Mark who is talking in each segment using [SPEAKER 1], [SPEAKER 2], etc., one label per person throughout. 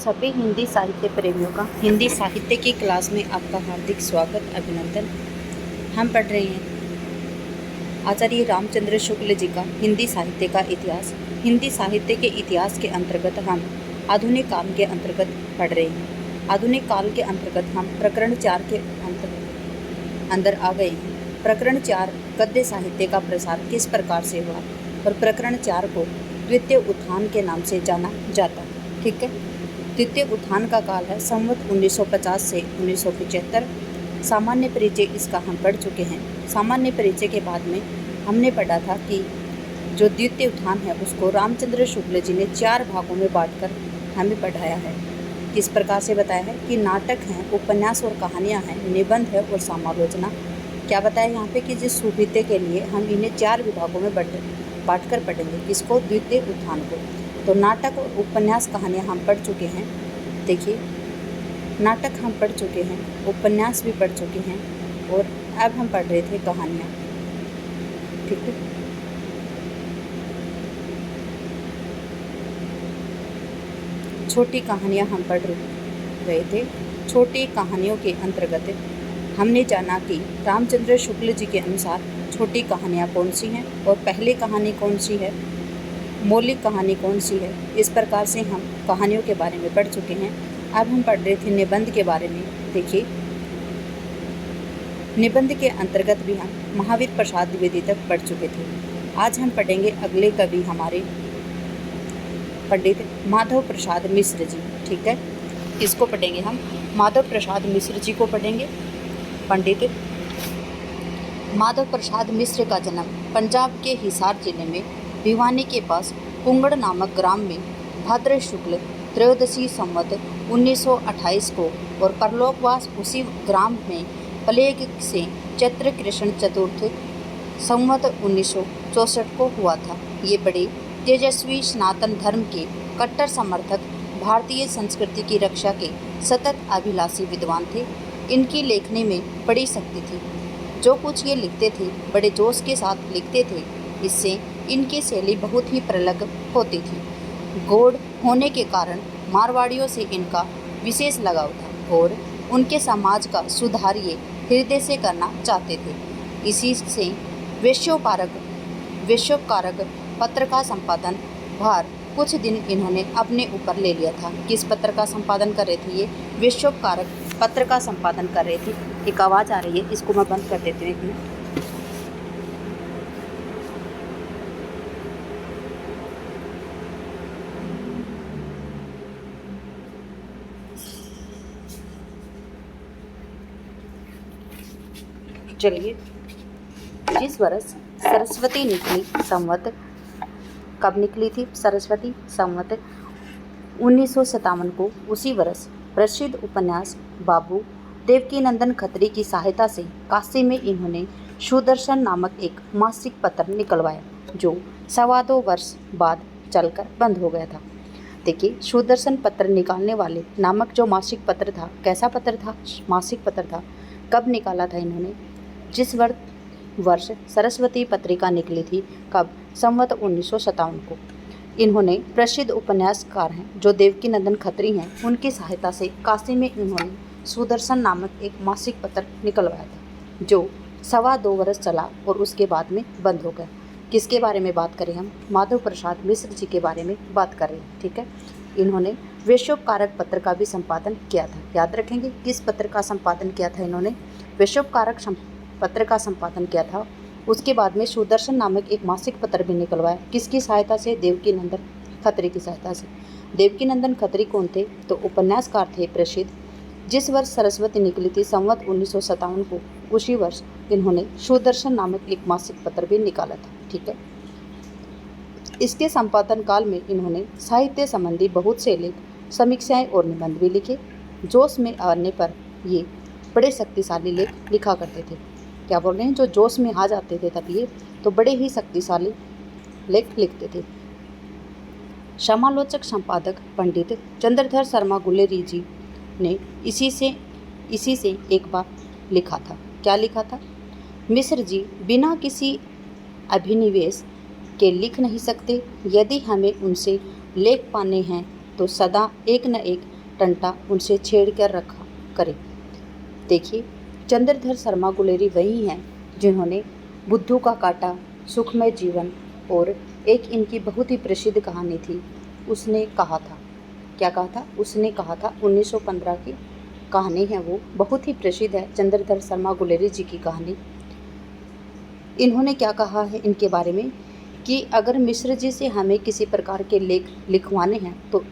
[SPEAKER 1] सभी हिंदी साहित्य प्रेमियों का हिंदी साहित्य की क्लास में आपका हार्दिक स्वागत अभिनंदन। हम पढ़ रहे हैं आचार्य रामचंद्र शुक्ल जी का हिंदी साहित्य का इतिहास। हिंदी साहित्य के इतिहास के अंतर्गत हम आधुनिक काल के अंतर्गत पढ़ रहे हैं। आधुनिक काल के अंतर्गत हम प्रकरण 4 के अंदर आ गए हैं। प्रकरण 4 गद्य साहित्य का प्रसार किस प्रकार से हुआ और प्रकरण 4 को द्वितीय उत्थान के नाम से जाना जाता है। ठीक है, द्वितीय उत्थान का काल है संवत 1950 से 1975। सामान्य परिचय इसका हम पढ़ चुके हैं। सामान्य परिचय के बाद में हमने पढ़ा था कि जो द्वितीय उत्थान है उसको रामचंद्र शुक्ल जी ने 4 भागों में बांटकर हमें पढ़ाया है। किस प्रकार से बताया है कि नाटक हैं, उपन्यास और कहानियाँ हैं, निबंध है और समालोचना। क्या बताया यहाँ पे कि जिस सुविधे के लिए हम इन्हें 4 विभागों में बांटकर पढ़ेंगे। किसको? द्वितीय उत्थान को। तो नाटक और उपन्यास कहानियाँ हम पढ़ चुके हैं। देखिए, नाटक हम पढ़ चुके हैं, उपन्यास भी पढ़ चुके हैं और अब हम पढ़ रहे थे कहानियाँ। ठीक है, छोटी कहानियाँ हम पढ़ रहे थे। छोटी कहानियों के अंतर्गत हमने जाना कि रामचंद्र शुक्ल जी के अनुसार छोटी कहानियाँ कौन सी हैं और पहली कहानी कौन सी है, मौलिक कहानी कौन सी है। इस प्रकार से हम कहानियों के बारे में पढ़ चुके हैं। अब हम पढ़ रहे थे निबंध के बारे में। देखिए, निबंध के अंतर्गत भी हम महावीर प्रसाद द्विवेदी तक पढ़ चुके थे। आज हम पढ़ेंगे अगले कवि हमारे पंडित माधव प्रसाद मिश्र जी। ठीक है, इसको पढ़ेंगे हम, माधव प्रसाद मिश्र जी को पढ़ेंगे। पंडित माधव प्रसाद मिश्र का जन्म पंजाब के हिसार जिले में भिवानी के पास कुंगड़ नामक ग्राम में भाद्र शुक्ल त्रयोदशी संवत 1928 को और परलोकवास उसी ग्राम में प्लेग से चैत्र कृष्ण चतुर्थ संवत 1964 को हुआ था। ये बड़े तेजस्वी सनातन धर्म के कट्टर समर्थक, भारतीय संस्कृति की रक्षा के सतत अभिलाषी विद्वान थे। इनकी लेखनी में बड़ी शक्ति थी। जो कुछ ये लिखते थे बड़े जोश के साथ लिखते थे। इससे इनकी शैली बहुत ही प्रलग होती थी। गौड़ होने के कारण मारवाड़ियों से इनका विशेष लगाव था और उनके समाज का सुधार ये हृदय से करना चाहते थे। इसी से वैश्योपकारक पत्र का संपादन भार कुछ दिन इन्होंने अपने ऊपर ले लिया था। किस पत्र का संपादन कर रहे थे? ये वैश्योपकारक पत्र का संपादन कर रहे थे। एक आवाज़ आ रही है, इसको मैं बंद कर देती हूँ एक मिनट। चलिए, जिस वर्ष सरस्वती निकली, संवत कब निकली थी सरस्वती? संवत 1957 को। उसी वर्ष प्रसिद्ध उपन्यास बाबू देवकीनंदन खत्री की सहायता से काशी में इन्होंने सुदर्शन नामक एक मासिक पत्र निकलवाया, जो 2.25 वर्ष बाद चलकर बंद हो गया था। देखिए, सुदर्शन पत्र निकालने वाले नामक जो मासिक पत्र था, कैसा पत्र था? मासिक पत्र था। कब निकाला था इन्होंने? जिस वर्ष सरस्वती पत्रिका निकली थी, कब? संवत 1957 को। इन्होंने प्रसिद्ध उपन्यासकार हैं जो देवकीनंदन खत्री हैं, उनकी सहायता से काशी में इन्होंने सुदर्शन नामक एक मासिक पत्र निकलवाया था, जो 2.25 वर्ष चला और उसके बाद में बंद हो गया। किसके बारे में बात करें हम? माधव प्रसाद मिश्र जी के बारे में बात कर रहे हैं। ठीक है, इन्होंने वैश्योपकारक पत्र का भी संपादन किया था। याद रखेंगे, किस पत्र का संपादन किया था इन्होंने? वैश्योपकारक पत्र का संपादन किया था। उसके बाद में सुदर्शन नामक एक मासिक पत्र भी निकलवाया। किसकी सहायता से? देवकीनंदन खत्री की सहायता से। देवकीनंदन खत्री कौन थे? तो उपन्यासकार थे प्रसिद्ध। जिस वर्ष सरस्वती निकली थी, संवत 1957 को, उसी वर्ष इन्होंने सुदर्शन नामक एक मासिक पत्र भी निकाला था। ठीक है, इसके संपादन काल में इन्होंने साहित्य संबंधी बहुत से लेख, समीक्षाएं और निबंध भी लिखे। जोश में आने पर ये बड़े शक्तिशाली लेख लिखा करते थे। क्या बोल रहे हैं? जो जोश में आ जाते थे तब ये तो बड़े ही शक्तिशाली लेख लिखते थे। समालोचक संपादक पंडित चंद्रधर शर्मा गुलेरी जी ने इसी से एक बार लिखा था। क्या लिखा था? मिश्र जी बिना किसी अभिनिवेश के लिख नहीं सकते। यदि हमें उनसे लेख पाने हैं तो सदा एक न एक टंटा उनसे छेड़ कर रखा करे। देखिए, चंद्रधर शर्मा गुलेरी वही हैं जिन्होंने बुद्धू का काटा, सुखमय जीवन और एक इनकी बहुत ही प्रसिद्ध कहानी थी, उसने कहा था, क्या कहा था? उसने कहा था 1915 की कहानी है, वो बहुत ही प्रसिद्ध है, चंद्रधर शर्मा गुलेरी जी की कहानी। इन्होंने क्या कहा है इनके बारे में कि अगर मिश्र जी से हमें किसी प्रकार के लेख लिखवाने हैं तो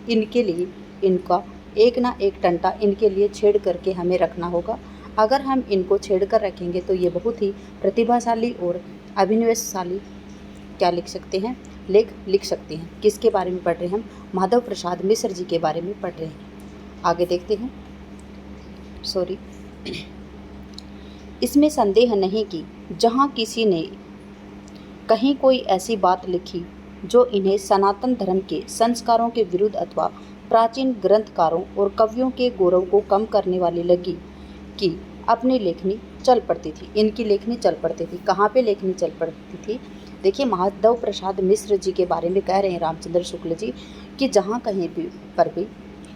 [SPEAKER 1] इनके लिए इनका एक ना एक टंटा इनके लिए छेड़ करके हमें रखना होगा। अगर हम इनको छेड़ कर रखेंगे तो ये बहुत ही प्रतिभाशाली और अभिनिवेशशाली क्या लिख सकते हैं, लेख लिख सकते हैं। किसके बारे में पढ़ रहे हैं हम? माधव प्रसाद मिश्र जी के बारे में पढ़ रहे हैं। आगे देखते हैं। इसमें संदेह नहीं कि जहाँ किसी ने कहीं कोई ऐसी बात लिखी जो इन्हें सनातन धर्म के संस्कारों के विरुद्ध अथवा प्राचीन ग्रंथकारों और कवियों के गौरव को कम करने वाली लगी कि अपनी लेखनी चल पड़ती थी, इनकी लेखनी चल पड़ती थी। कहाँ पे लेखनी चल पड़ती थी? देखिए, माधव प्रसाद मिश्र जी के बारे में कह रहे हैं रामचंद्र शुक्ल जी कि जहाँ कहीं भी पर भी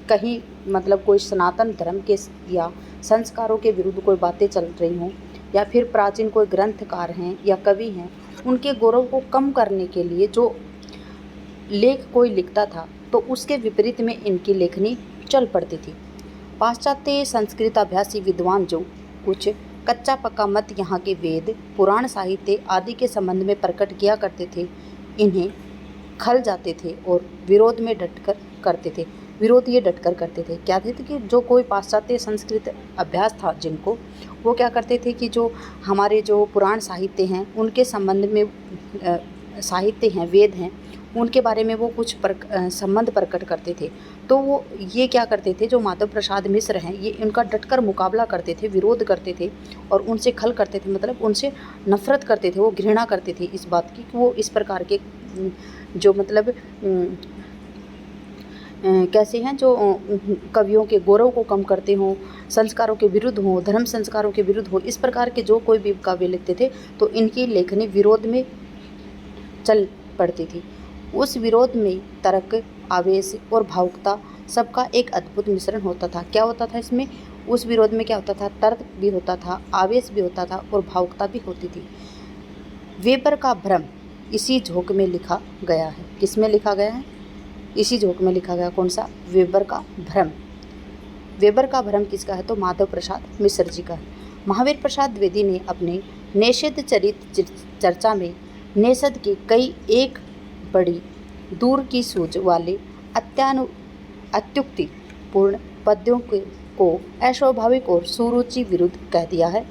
[SPEAKER 1] कहीं मतलब कोई सनातन धर्म के या संस्कारों के विरुद्ध कोई बातें चल रही हों या फिर प्राचीन कोई ग्रंथकार हैं या कवि हैं, उनके गौरव को कम करने के लिए जो लेख कोई लिखता था तो उसके विपरीत में इनकी लेखनी चल पड़ती थी। पाश्चात्य संस्कृत अभ्यासी विद्वान जो कुछ कच्चा पक्का मत यहाँ के वेद, पुराण साहित्य आदि के संबंध में प्रकट किया करते थे, इन्हें खल जाते थे और विरोध में डटकर करते थे। विरोध ये डटकर करते थे, क्या थे कि जो कोई पाश्चात्य संस्कृत अभ्यास था जिनको, वो क्या करते थे कि जो हमारे जो पुराण साहित्य हैं उनके संबंध में साहित्य हैं, वेद हैं, उनके बारे में वो कुछ संबंध प्रकट करते थे। तो वो ये क्या करते थे, जो माधव प्रसाद मिश्र हैं ये इनका डटकर मुकाबला करते थे, विरोध करते थे और उनसे खल करते थे, मतलब उनसे नफ़रत करते थे, वो घृणा करते थे इस बात की कि वो इस प्रकार के जो मतलब कैसे हैं जो कवियों के गौरव को कम करते हों, संस्कारों के विरुद्ध हों, धर्म संस्कारों के विरुद्ध हो, इस प्रकार के जो कोई भी काव्य लिखते थे तो इनकी लेखनी विरोध में चल पड़ती थी। उस विरोध में तर्क, आवेश और भावुकता सबका एक अद्भुत मिश्रण होता था। क्या होता था इसमें? उस विरोध में क्या होता था? तर्क भी होता था, आवेश भी होता था और भावुकता भी होती थी। वेबर का भ्रम इसी झोंक में लिखा गया है। किस में लिखा गया है? इसी झोंक में लिखा गया। कौन सा? वेबर का भ्रम। वेबर का भ्रम किसका है? तो माधव प्रसाद मिश्र जी का है। महावीर प्रसाद द्विवेदी ने अपने निषेध चरित्र चर्चा में निषेध के कई एक बड़ी दूर की सूझ वाले अत्युक्तिपूर्ण पद्यों को अस्वाभाविक और सुरुचि विरुद्ध कह दिया है।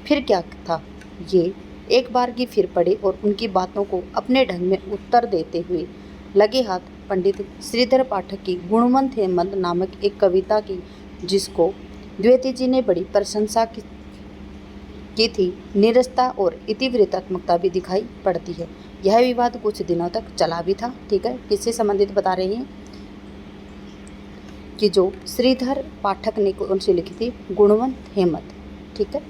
[SPEAKER 1] फिर क्या था? ये एक बार की फिर पढ़े और उनकी बातों को अपने ढंग में उत्तर देते हुए लगे हाथ पंडित श्रीधर पाठक की गुणवंत हेमंत नामक एक कविता की, जिसको द्विवेदी जी ने बड़ी प्रशंसा की थी, नीरसता और इतिवृत्तात्मकता भी दिखाई पड़ती है। यह विवाद कुछ दिनों तक चला भी था। ठीक है, किससे संबंधित बता रहे हैं कि जो श्रीधर पाठक ने उनसे लिखी थी गुणवंत हेमंत। ठीक है,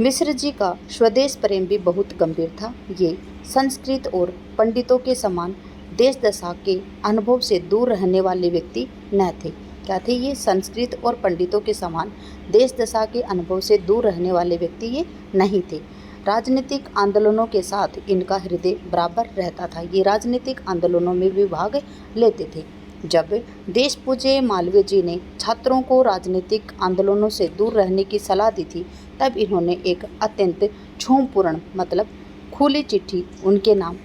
[SPEAKER 1] मिश्र जी का स्वदेश प्रेम भी बहुत गंभीर था। ये संस्कृत और पंडितों के समान देश दशा के अनुभव से दूर रहने वाले व्यक्ति न थे। क्या थे ये? संस्कृत और पंडितों के समान देश दशा के अनुभव से दूर रहने वाले व्यक्ति ये नहीं थे। राजनीतिक आंदोलनों के साथ इनका हृदय बराबर रहता था। ये राजनीतिक आंदोलनों में भी भाग लेते थे। जब देश पूज्य मालवीय जी ने छात्रों को राजनीतिक आंदोलनों से दूर रहने की सलाह दी थी, तब इन्होंने एक अत्यंत क्षोभपूर्ण मतलब खुली चिट्ठी उनके नाम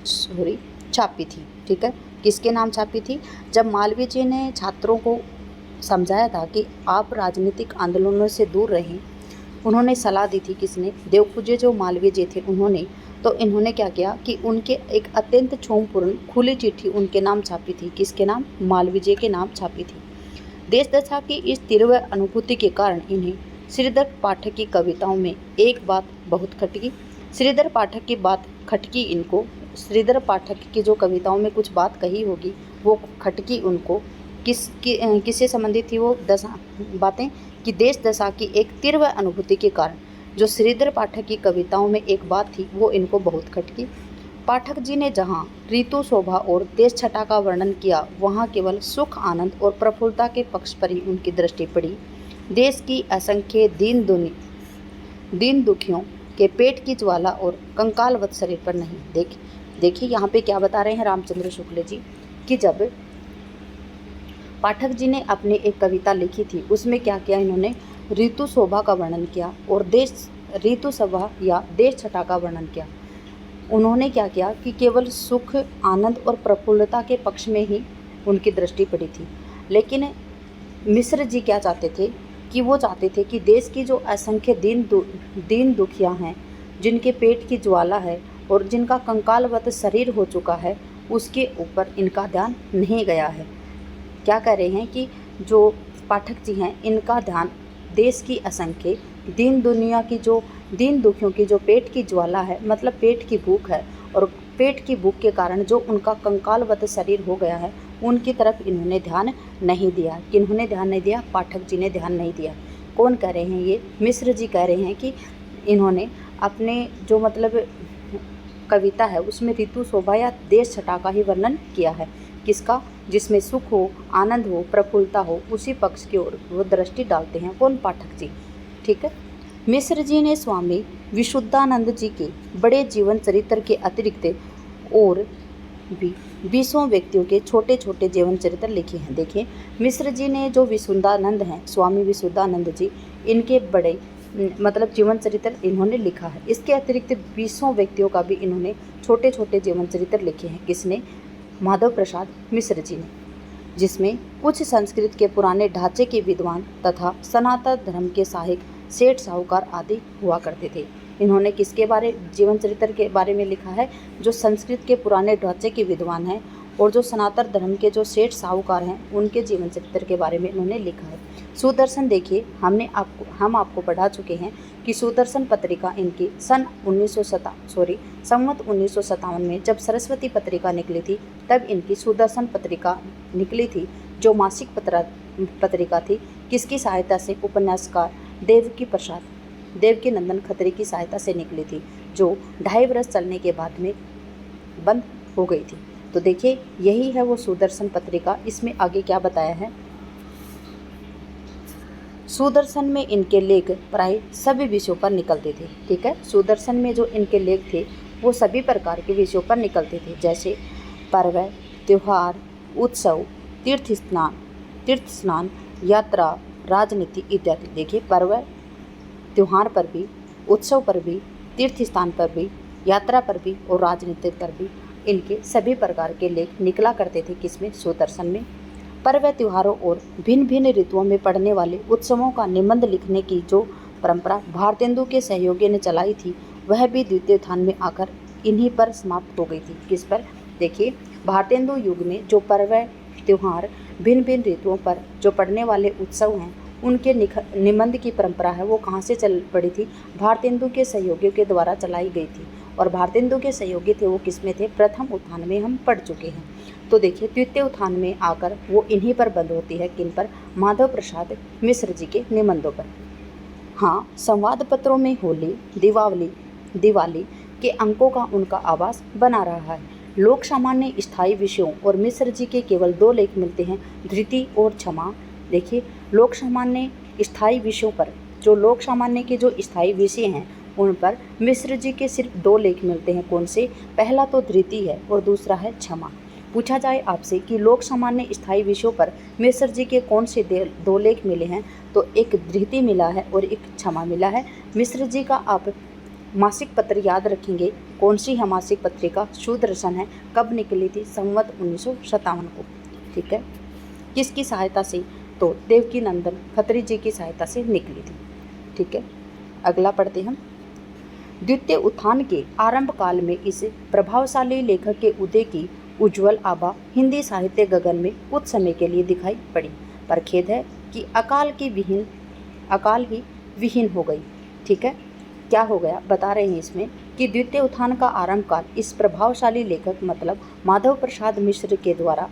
[SPEAKER 1] छापी थी। ठीक है, किसके नाम छापी थी? जब मालवीय जी ने छात्रों को समझाया था कि आप राजनीतिक आंदोलनों से दूर रहें, उन्होंने सलाह दी थी। किसने? देवपूज्य जो मालवीय जी थे उन्होंने। तो इन्होंने क्या किया कि उनके एक अत्यंत क्षोभपूर्ण खुली चिट्ठी उनके नाम छापी थी। किसके नाम? मालवीय जी के नाम छापी थी। देश दशा की इस तीव्र अनुभूति के कारण इन्हें श्रीधर पाठक की कविताओं में एक बात बहुत खटकी। श्रीधर पाठक की बात खटकी इनको। श्रीधर पाठक की जो कविताओं में कुछ बात कही होगी वो खटकी उनको। किससे संबंधित थी वो बातें? कि देश दशा की एक तीव्र अनुभूति के कारण जो श्रीधर पाठक की कविताओं में एक बात थी वो इनको बहुत खटकी। पाठक जी ने जहाँ ऋतु शोभा और देश छटा का वर्णन किया, वहाँ केवल सुख आनंद और प्रफुल्लता के पक्ष पर ही उनकी दृष्टि पड़ी। देश की असंख्य दीन दुखियों के पेट की ज्वाला और कंकालवत शरीर पर नहीं। देखिए यहाँ पे क्या बता रहे हैं रामचंद्र शुक्ल जी कि जब पाठक जी ने अपनी एक कविता लिखी थी, उसमें क्या किया इन्होंने, ऋतु शोभा का वर्णन किया और ऋतु शोभा या देश छटा का वर्णन किया। उन्होंने क्या किया कि केवल सुख आनंद और प्रफुल्लता के पक्ष में ही उनकी दृष्टि पड़ी थी। लेकिन मिश्र जी क्या चाहते थे कि वो चाहते थे कि देश की जो असंख्य दीन दुखियां हैं, जिनके पेट की ज्वाला है और जिनका कंकालवत शरीर हो चुका है, उसके ऊपर इनका ध्यान नहीं गया है। क्या कह रहे हैं कि जो पाठक जी हैं, इनका ध्यान देश की असंख्य दीन दुखियों की जो पेट की ज्वाला है, मतलब पेट की भूख है, और पेट की भूख के कारण जो उनका कंकालवत शरीर हो गया है, उनकी तरफ इन्होंने ध्यान नहीं दिया। किन्होंने ध्यान नहीं दिया? पाठक जी ने ध्यान नहीं दिया। कौन कह रहे हैं ये? मिश्र जी कह रहे हैं कि इन्होंने अपने जो मतलब कविता है उसमें ऋतु शोभा या देश छटा का ही वर्णन किया है। किसका? जिसमें सुख हो, आनंद हो, प्रफुल्लता हो, उसी पक्ष की ओर वो दृष्टि डालते हैं। कौन? पाठक जी। ठीक है। मिश्र जी ने स्वामी विशुद्धानंद जी के बड़े जीवन चरित्र के अतिरिक्त और भी 20 व्यक्तियों के छोटे छोटे जीवन चरित्र लिखे हैं। देखिए, मिश्र जी ने जो विशुद्धानंद हैं, स्वामी विशुद्धानंद जी, इनके बड़े मतलब जीवन चरित्र इन्होंने लिखा है। इसके अतिरिक्त 20 व्यक्तियों का भी इन्होंने छोटे छोटे जीवन चरित्र लिखे हैं। किसने? माधव प्रसाद मिश्र जी ने, जिसमें कुछ संस्कृत के पुराने ढांचे के विद्वान तथा सनातन धर्म के साहिक सेठ साहूकार आदि हुआ करते थे। इन्होंने किसके बारे जीवन चरित्र के बारे में लिखा है? जो संस्कृत के पुराने ढांचे के विद्वान हैं और जो सनातन धर्म के जो सेठ साहूकार हैं, उनके जीवन चरित्र के बारे में इन्होंने लिखा है। सुदर्शन, देखिए हम आपको पढ़ा चुके हैं कि सुदर्शन पत्रिका इनकी संवत 1957 में जब सरस्वती पत्रिका निकली थी, तब इनकी सुदर्शन पत्रिका निकली थी, जो मासिक पत्रिका थी। किसकी सहायता से? उपन्यासकार देवकी नंदन खत्री की सहायता से निकली थी, जो 2.5 वर्ष चलने के बाद में बंद हो गई थी। तो देखिए, यही है वो सुदर्शन पत्रिका। इसमें आगे क्या बताया है? सुदर्शन में इनके लेख प्राय सभी विषयों पर निकलते थे। ठीक है, सुदर्शन में जो इनके लेख थे वो सभी प्रकार के विषयों पर निकलते थे, जैसे पर्व, त्योहार, उत्सव, तीर्थ स्नान, यात्रा, राजनीति इत्यादि। देखिए, पर्व त्योहार पर भी, उत्सव पर भी, तीर्थ स्थान पर भी, यात्रा पर भी और राजनीति पर भी इनके सभी प्रकार के लेख निकला करते थे। किसमें? सुदर्शन में। पर्व त्योहारों और भिन्न भिन्न ऋतुओं में पड़ने वाले उत्सवों का निबंध लिखने की जो परंपरा भारतेंदु के सहयोगी ने चलाई थी, वह भी द्वितीय उत्थान में आकर इन्हीं पर समाप्त हो गई थी। किस पर? देखिए, भारतेंदु युग में जो पर्व त्योहार भिन्न भिन्न ऋतुओं पर जो पड़ने वाले उत्सव हैं, उनके निबंध की परंपरा है वो कहाँ से चल पड़ी थी? भारतेंदु के सहयोगियों के द्वारा चलाई गई थी। और भारतेंदु के सहयोगी थे वो किसमें थे? प्रथम उत्थान में हम पढ़ चुके हैं। तो देखिए, द्वितीय उत्थान में आकर वो इन्हीं पर बंद होती है। किन पर? माधव प्रसाद मिश्र जी के निबंधों पर। हाँ, संवाद पत्रों में होली, दिवाली के अंकों का उनका आवास बना रहा है। लोक सामान्य स्थायी विषयों और मिश्र जी के केवल 2 लेख मिलते हैं, धृति और क्षमा। देखिए, लोक सामान्य स्थायी विषयों पर, जो लोक सामान्य के जो स्थायी विषय हैं उन पर मिश्र जी के सिर्फ 2 लेख मिलते हैं। कौन से? पहला तो धृति है और दूसरा है क्षमा। पूछा जाए आपसे कि लोक सामान्य स्थायी विषयों पर मिश्र जी के कौन से 2 लेख मिले हैं, तो एक धृति मिला है और एक क्षमा मिला है। मिश्र जी का आप मासिक पत्र याद रखेंगे। कौन सी है मासिक पत्रिका? सुदर्शन है। कब निकली थी? संवत 1957 को। ठीक है। किसकी सहायता से? तो देवकी नंदन खत्री जी की सहायता से निकली थी। ठीक है, अगला पढ़ते हम। द्वितीय उत्थान के आरंभ काल में इस प्रभावशाली लेखक के उदय की उज्ज्वल आभा हिंदी साहित्य गगन में कुछ समय के लिए दिखाई पड़ी, पर खेद है कि अकाल ही विहीन हो गई। ठीक है, क्या हो गया? बता रहे हैं इसमें कि द्वितीय उत्थान का आरंभ काल इस प्रभावशाली लेखक मतलब माधव प्रसाद मिश्र के द्वारा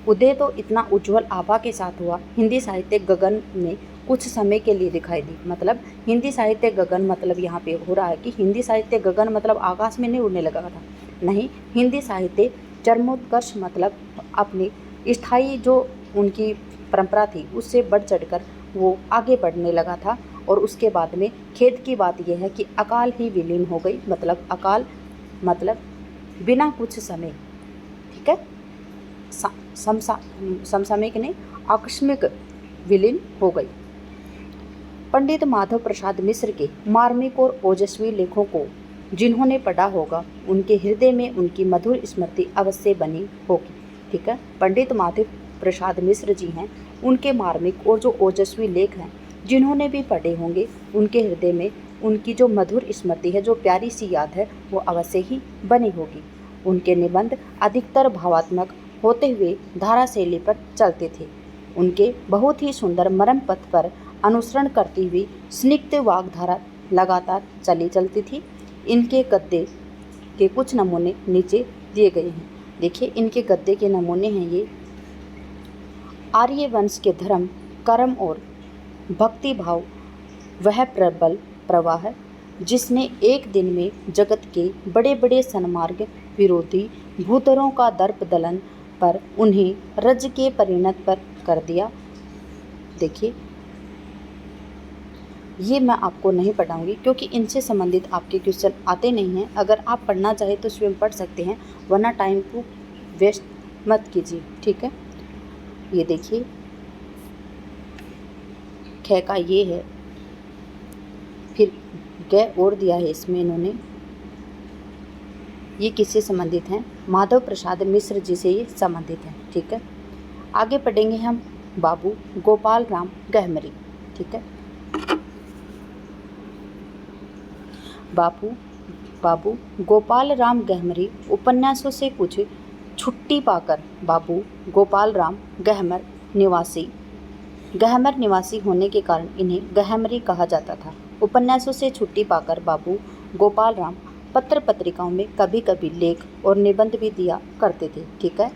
[SPEAKER 1] उदय तो इतना उज्ज्वल आभा के साथ हुआ, हिंदी साहित्य गगन में कुछ समय के लिए दिखाई दी। मतलब हिंदी साहित्य गगन मतलब यहाँ पे हो रहा है कि हिंदी साहित्य गगन मतलब आकाश में नहीं उड़ने लगा था, नहीं, हिंदी साहित्य चरमोत्कर्ष मतलब अपनी स्थायी जो उनकी परंपरा थी उससे बढ़ चढ़कर वो आगे बढ़ने लगा था। और उसके बाद में खेद की बात यह है कि अकाल ही विलीन हो गई, मतलब अकाल मतलब बिना कुछ समय, ठीक है, समसामयिक नहीं, आकस्मिक विलीन हो गई। पंडित माधव प्रसाद मिश्र के मार्मिक और ओजस्वी लेखों को जिन्होंने पढ़ा होगा उनके हृदय में उनकी मधुर स्मृति अवश्य बनी होगी, ठीक है। पंडित माधव प्रसाद मिश्र जी हैं, उनके मार्मिक और जो ओजस्वी लेख हैं जिन्होंने भी पढ़े होंगे उनके हृदय में उनकी जो मधुर स्मृति है, जो प्यारी सी याद है, वो अवश्य ही बनी होगी। उनके निबंध अधिकतर भावात्मक होते हुए धारा शैली पर चलते थे। उनके बहुत ही सुंदर मर्म पथ पर अनुसरण करती हुई स्निग्ध वाग्धारा लगातार चलती थी। इनके गद्य के कुछ नमूने नीचे दिए गए हैं। देखिए, इनके गद्य के नमूने हैं ये। आर्य वंश के धर्म, कर्म और भक्ति भाव वह प्रबल प्रवाह है जिसने एक दिन में जगत के बड़े बड़े सन्मार्ग विरोधी भूतरों का दर्प दलन पर उन्हें रज के परिणत पर कर दिया। देखिए, ये मैं आपको नहीं पढ़ाऊंगी क्योंकि इनसे संबंधित आपके क्वेश्चन आते नहीं हैं। अगर आप पढ़ना चाहें तो स्वयं पढ़ सकते हैं, वरना टाइम को वेस्ट मत कीजिए, ठीक है। ये देखिए, ख का ये है, फिर ग और दिया है इसमें इन्होंने। ये किससे संबंधित हैं? माधव प्रसाद मिश्र जी से ये संबंधित हैं, ठीक है। आगे पढ़ेंगे हम बाबू गोपाल राम गहमरी, ठीक है। बाबू गोपाल राम गहमरी उपन्यासों से कुछ छुट्टी पाकर बाबू गोपाल राम गहमर निवासी होने के कारण इन्हें गहमरी कहा जाता था। उपन्यासों से छुट्टी पाकर बाबू गोपाल राम पत्र पत्रिकाओं में कभी कभी लेख और निबंध भी दिया करते थे, ठीक है।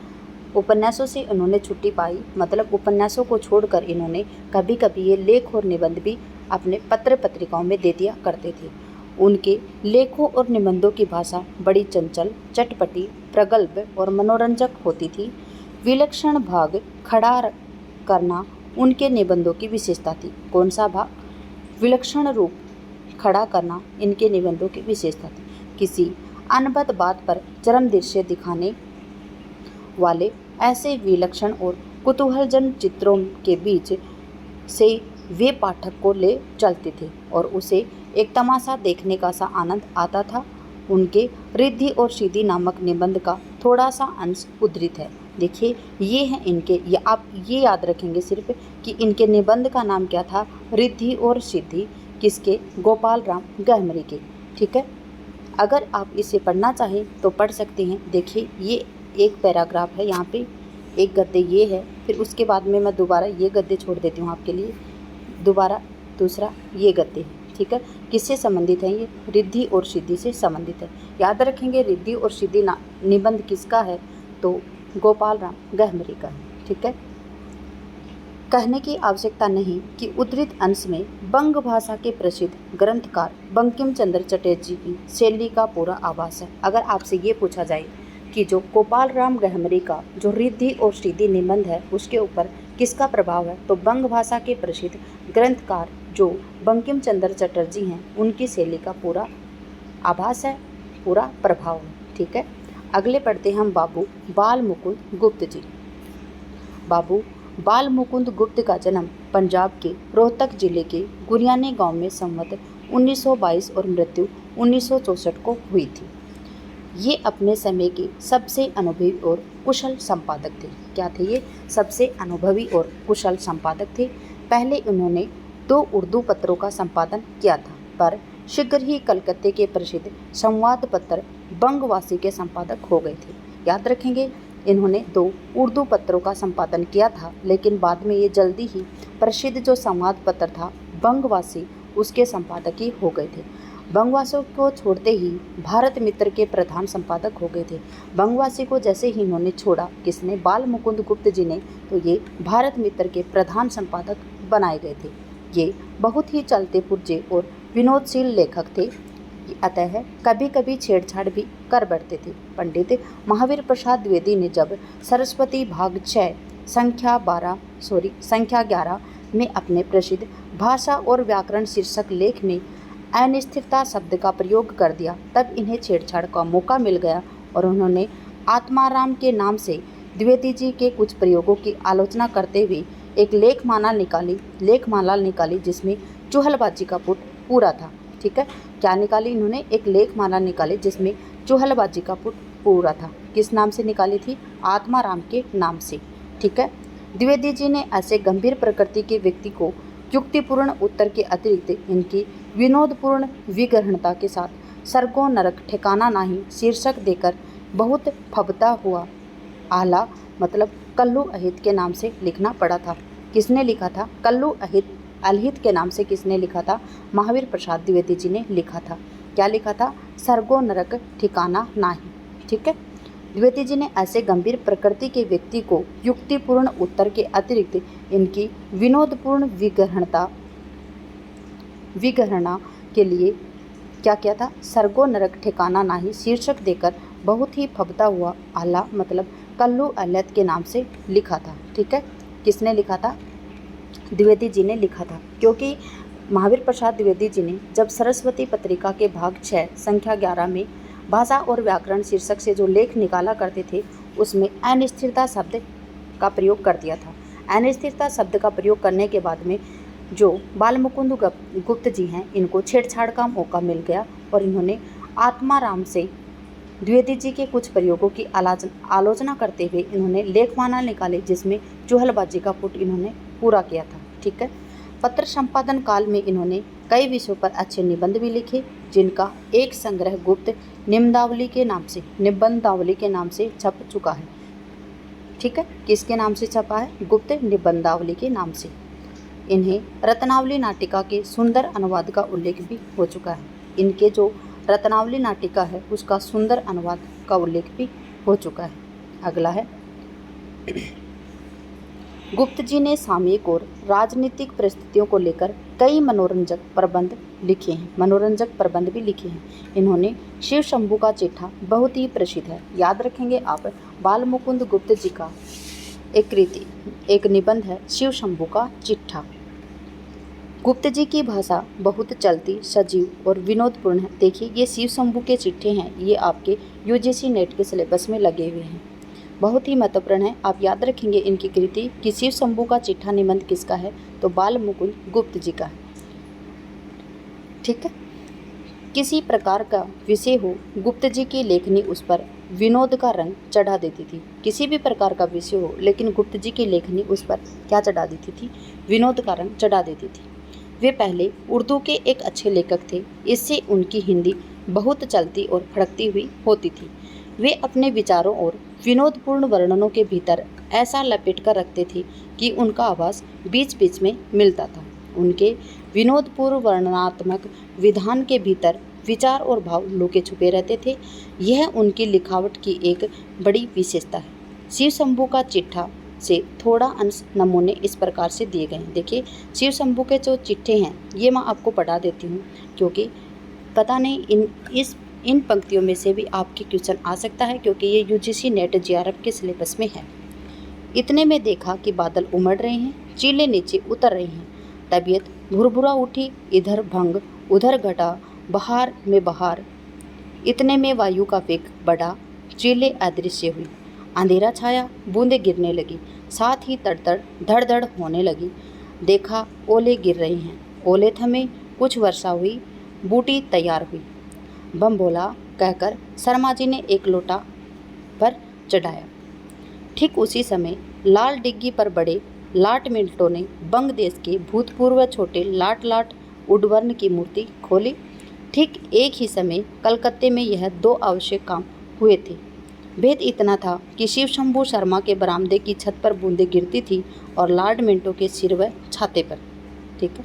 [SPEAKER 1] उपन्यासों से इन्होंने छुट्टी पाई, मतलब उपन्यासों को छोड़कर इन्होंने कभी कभी ये लेख और निबंध भी अपने पत्र पत्रिकाओं में दे दिया करते थे। उनके लेखों और निबंधों की भाषा बड़ी चंचल, चटपटी, प्रगल्भ और मनोरंजक होती थी। विलक्षण भाग खड़ा करना उनके निबंधों की विशेषता थी। कौन सा भाग? विलक्षण रूप खड़ा करना इनके निबंधों की विशेषता थी। किसी अनबत बात पर चरम दृश्य दिखाने वाले ऐसे विलक्षण और कुतूहलजनक चित्रों के बीच से वे पाठक को ले चलते थे और उसे एक तमाशा देखने का सा आनंद आता था। उनके रिद्धि और सीधी नामक निबंध का थोड़ा सा अंश उद्धृत है। देखिए, ये हैं इनके, ये आप ये याद रखेंगे सिर्फ कि इनके निबंध का नाम क्या था, रिद्धि और सिद्धि। किसके? गोपाल राम गहमरी के, ठीक है। अगर आप इसे पढ़ना चाहें तो पढ़ सकते हैं। देखिए, ये एक पैराग्राफ है, यहाँ पे एक गद्य ये है, फिर उसके बाद में मैं दोबारा ये गद्य छोड़ देती हूँ आपके लिए, दोबारा दूसरा ये गद्य है, ठीक है। किससे संबंधित है? ये रिद्धि और सिद्धि से संबंधित है। याद रखेंगे, रिद्धि और सिद्धि निबंध किसका है? तो गोपाल राम गहमरी का है, ठीक है। कहने की आवश्यकता नहीं कि उद्धृत अंश में बंग भाषा के प्रसिद्ध ग्रंथकार बंकिम चंद्र चटर्जी की शैली का पूरा आभास है। अगर आपसे ये पूछा जाए कि जो गोपाल राम गहमरी का जो रिद्धि और सिद्धि निबंध है उसके ऊपर किसका प्रभाव है, तो बंग भाषा के प्रसिद्ध ग्रंथकार जो बंकिम चंद्र चटर्जी हैं उनकी शैली का पूरा आभास है, पूरा प्रभाव है, ठीक है। अगले पढ़ते हम बाबू बाल मुकुंद गुप्त जी। बाबू बाल मुकुंद गुप्त का जन्म पंजाब के रोहतक जिले के गुरियाने गांव में संवत 1922 और मृत्यु 1964 को हुई थी। ये अपने समय के सबसे अनुभवी और कुशल संपादक थे। क्या थे ये? सबसे अनुभवी और कुशल संपादक थे। पहले उन्होंने 2 उर्दू पत्रों का संपादन किया था, पर शीघ्र ही कलकत्ते के प्रसिद्ध संवाद पत्र बंगवासी के संपादक हो गए थे। याद रखेंगे, इन्होंने 2 उर्दू पत्रों का संपादन किया था, लेकिन बाद में ये जल्दी ही प्रसिद्ध जो संवाद पत्र था बंगवासी, उसके संपादक ही हो गए थे। बंगवासी को छोड़ते ही भारत मित्र के प्रधान संपादक हो गए थे। बंगवासी को जैसे ही इन्होंने छोड़ा, किसने? बाल मुकुंद गुप्त जी ने, तो ये भारत मित्र के प्रधान संपादक बनाए गए थे। ये बहुत ही चलते पुर्जे और विनोदशील लेखक थे, अतः कभी कभी छेड़छाड़ भी कर बैठते थे। पंडित महावीर प्रसाद द्विवेदी ने जब सरस्वती भाग 6 संख्या 11 में अपने प्रसिद्ध भाषा और व्याकरण शीर्षक लेख में अनिश्चितता शब्द का प्रयोग कर दिया, तब इन्हें छेड़छाड़ का मौका मिल गया और उन्होंने आत्माराम के नाम से द्विवेदी जी के कुछ प्रयोगों की आलोचना करते हुए एक लेखमाला निकाली जिसमें चुहलबाजी का पुट पूरा था। ठीक है, क्या निकाली इन्होंने? एक लेखमाला निकाली जिसमें चुहलबाजी का पुट पूरा था। किस नाम से निकाली थी? आत्माराम के नाम से। ठीक है, द्विवेदी जी ने ऐसे गंभीर प्रकृति के व्यक्ति को युक्तिपूर्ण उत्तर के अतिरिक्त इनकी विनोदपूर्ण विग्रहणता के साथ सर्गो नरक ठिकाना नाही शीर्षक देकर बहुत फबता हुआ आला मतलब कल्लू अहित के नाम से लिखना पड़ा था। किसने लिखा था? कल्लू अहित के नाम से किसने लिखा था? महावीर प्रसाद द्विवेदी जी ने लिखा था। क्या लिखा था? सर्गो नरक ठिकाना नाही। ठीक है, द्विवेदी जी ने ऐसे गंभीर प्रकृति के व्यक्ति को युक्तिपूर्ण उत्तर के अतिरिक्त इनकी विनोदपूर्ण विग्रहणा के लिए क्या किया था? सर्गो नरक ठिकाना नाही शीर्षक देकर बहुत ही फबता हुआ आला मतलब कल्लू अहित के नाम से लिखा था। ठीक है, किसने लिखा था? द्विवेदी जी ने लिखा था, क्योंकि महावीर प्रसाद द्विवेदी जी ने जब सरस्वती पत्रिका के भाग 6 संख्या 11 में भाषा और व्याकरण शीर्षक से जो लेख निकाला करते थे उसमें अनिश्चितता शब्द का प्रयोग कर दिया था। अनिश्चितता शब्द का प्रयोग करने के बाद में जो बालमुकुंद गुप्त जी हैं इनको छेड़छाड़ का मौका मिल गया और इन्होंने आत्माराम से द्विवेदी जी के कुछ प्रयोगों की आलोचना करते हुए इन्होंने लेखमाला निकाले जिसमें चुहलबाजी का पुट इन्होंने पूरा किया था। ठीक है, पत्र संपादन काल में इन्होंने कई विषयों पर अच्छे निबंध भी लिखे जिनका एक संग्रह गुप्त निबंधावली के नाम से छप चुका है। ठीक है, किसके नाम से छपा है? गुप्त निबंधावली के नाम से। इन्हें रत्नावली नाटिका के सुंदर अनुवाद का उल्लेख भी हो चुका है। इनके जो रत्नावली नाटिका है उसका सुंदर अनुवाद का उल्लेख भी हो चुका है। अगला है, गुप्त जी ने सामयिक और राजनीतिक परिस्थितियों को लेकर कई मनोरंजक प्रबंध भी लिखे हैं। इन्होंने शिव शंभू का चिट्ठा बहुत ही प्रसिद्ध है, याद रखेंगे आप। बालमुकुंद गुप्त जी का एक निबंध है शिव शंभू का चिट्ठा। गुप्त जी की भाषा बहुत चलती, सजीव और विनोदपूर्ण है। देखिए, ये शिव शंभू के चिट्ठे हैं, ये आपके यूजीसी नेट के सिलेबस में लगे हुए हैं, बहुत ही महत्वपूर्ण है। आप याद रखेंगे इनकी कृति कि शिव शंभू का चिट्ठा निबंध किसका है? तो बालमुकुंद गुप्त जी का है। ठीक है, किसी प्रकार का विषय हो गुप्त जी की लेखनी उस पर विनोद का रंग चढ़ा देती थी। किसी भी प्रकार का विषय हो लेकिन गुप्त जी की लेखनी उस पर क्या चढ़ा देती थी? विनोद का रंग चढ़ा देती थी। वे पहले उर्दू के एक अच्छे लेखक थे, इससे उनकी हिंदी बहुत चलती और फड़कती हुई होती थी। वे अपने विचारों और विनोदपूर्ण वर्णनों के भीतर ऐसा लपेट कर रखते थे कि उनका आवाज़ बीच बीच में मिलता था। उनके विनोदपूर्ण वर्णनात्मक विधान के भीतर विचार और भाव लुके छुपे रहते थे। यह उनकी लिखावट की एक बड़ी विशेषता है। शिव शंभू का चिट्ठा से थोड़ा अंश नमूने इस प्रकार से दिए गए हैं। देखिए, शिव शंभू के जो चिट्ठे हैं ये मैं आपको पढ़ा देती हूँ, क्योंकि पता नहीं इन पंक्तियों में से भी आपके क्वेश्चन आ सकता है, क्योंकि ये यूजीसी नेट जीआरएफ के सिलेबस में है। इतने में देखा कि बादल उमड़ रहे हैं, चीले नीचे उतर रही हैं, तबीयत भुरभुरा उठी, इधर भंग उधर घटा, बहार में बहार। इतने में वायु का वेग बढ़ा, चीले अदृश्य हुई, अंधेरा छाया, बूंदें गिरने लगी, साथ ही तड़तड़ धड़धड़ होने लगी। देखा ओले गिर रही हैं, ओले थमे, कुछ वर्षा हुई, बूटी तैयार हुई। बम भोला कहकर शर्मा जी ने एक लोटा पर चढ़ाया। ठीक उसी समय लाल डिग्गी पर बड़े लाट मिनटों ने बंग देश के भूतपूर्व छोटे लाट उड्डवर्ण की मूर्ति खोली। ठीक एक ही समय कलकत्ते में यह दो आवश्यक काम हुए थे। भेद इतना था कि शिव शंभू शर्मा के बरामदे की छत पर बूंदें गिरती थी और लॉर्ड मिंटो के सिर व छाते पर। ठीक है,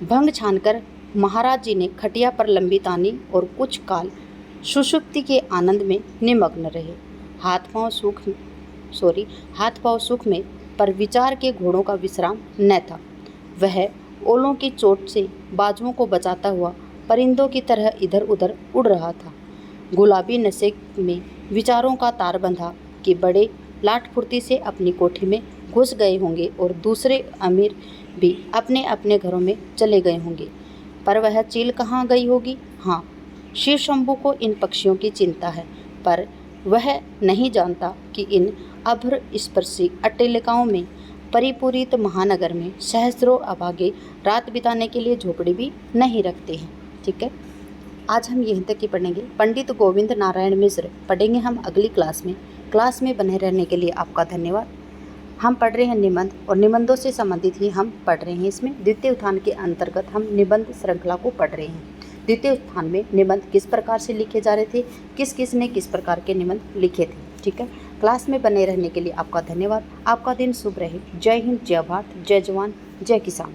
[SPEAKER 1] भंग छानकर महाराज जी ने खटिया पर लंबी तानी और कुछ काल सुषुप्ति के आनंद में निमग्न रहे। हाथ पांव सुख में, पर विचार के घोड़ों का विश्राम न था। वह ओलों की चोट से बाजुओं को बचाता हुआ परिंदों की तरह इधर उधर उड़ रहा था। गुलाबी नशे में विचारों का तार बंधा कि बड़े लाट फुर्ती से अपनी कोठी में घुस गए होंगे और दूसरे अमीर भी अपने अपने घरों में चले गए होंगे। पर वह चील कहाँ गई होगी? हाँ, शिव शंभू को इन पक्षियों की चिंता है, पर वह नहीं जानता कि इन अभ्र स्पर्शी अट्टलिकाओं में परिपूरित महानगर में सहस्त्रों अभागे रात बिताने के लिए झोपड़ी भी नहीं रखते हैं। ठीक है, आज हम यहीं तक ही पढ़ेंगे। पंडित गोविंद नारायण मिश्र पढ़ेंगे हम अगली क्लास में। क्लास में बने रहने के लिए आपका धन्यवाद। हम पढ़ रहे हैं निबंध, और निबंधों से संबंधित ही हम पढ़ रहे हैं। इसमें द्वितीय उत्थान के अंतर्गत हम निबंध श्रृंखला को पढ़ रहे हैं। द्वितीय उत्थान में निबंध किस प्रकार से लिखे जा रहे थे, किस किस ने किस प्रकार के निबंध लिखे थे। ठीक है, क्लास में बने रहने के लिए आपका धन्यवाद। आपका दिन शुभ रहे। जय हिंद, जय भारत, जय जवान, जय किसान।